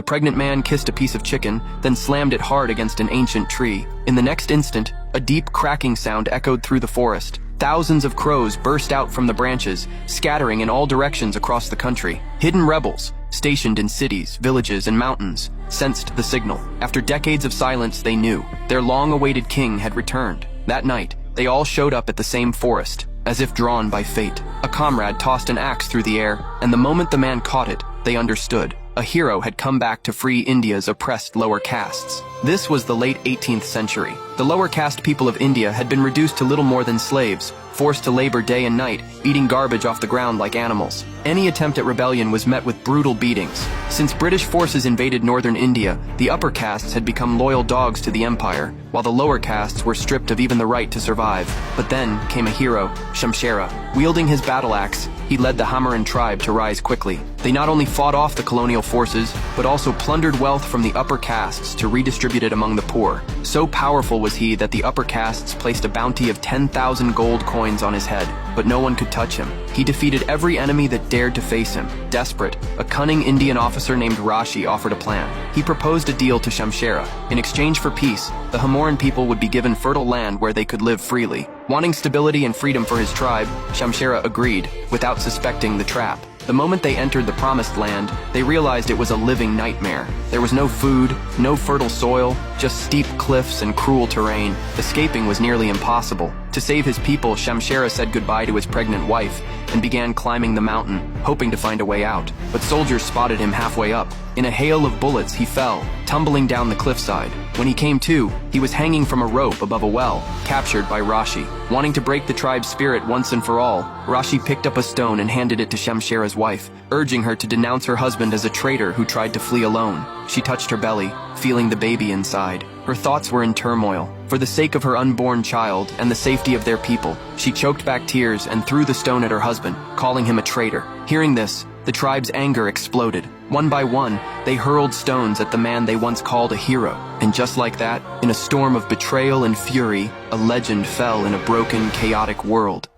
pregnant man kissed a piece of chicken, then slammed it hard against an ancient tree. In the next instant, a deep cracking sound echoed through the forest. Thousands of crows burst out from the branches, scattering in all directions across the country. Hidden rebels, stationed in cities, villages, and mountains, sensed the signal. After decades of silence, they knew their long-awaited king had returned. That night, they all showed up at the same forest, as if drawn by fate. A comrade tossed an axe through the air, and the moment the man caught it, they understood. A hero had come back to free India's oppressed lower castes. This was the late 18th century. The lower caste people of India had been reduced to little more than slaves, forced to labor day and night, eating garbage off the ground like animals. Any attempt at rebellion was met with brutal beatings. Since British forces invaded northern India, the upper castes had become loyal dogs to the empire, while the lower castes were stripped of even the right to survive. But then came a hero, Shamshera. Wielding his battle axe, he led the Hamaran tribe to rise quickly. They not only fought off the colonial forces, but also plundered wealth from the upper castes to redistribute it among the poor. So powerful was he that the upper castes placed a bounty of 10,000 gold coins on his head, but no one could touch him. He defeated every enemy that dared to face him. Desperate, a cunning Indian officer named Rashi offered a plan. He proposed a deal to Shamshera. In exchange for peace, the Hamoran people would be given fertile land where they could live freely. Wanting stability and freedom for his tribe, Shamshera agreed, without suspecting the trap. The moment they entered the promised land, they realized it was a living nightmare. There was no food, no fertile soil, just steep cliffs and cruel terrain. Escaping was nearly impossible. To save his people, Shamshera said goodbye to his pregnant wife and began climbing the mountain, hoping to find a way out. But soldiers spotted him halfway up. In a hail of bullets, he fell, tumbling down the cliffside. When he came to, he was hanging from a rope above a well, captured by Rashi. Wanting to break the tribe's spirit once and for all, Rashi picked up a stone and handed it to Shamshera's wife, urging her to denounce her husband as a traitor who tried to flee alone. She touched her belly, feeling the baby inside. Her thoughts were in turmoil. For the sake of her unborn child and the safety of their people, she choked back tears and threw the stone at her husband, calling him a traitor. Hearing this, the tribe's anger exploded. One by one, they hurled stones at the man they once called a hero. And just like that, in a storm of betrayal and fury, a legend fell in a broken, chaotic world.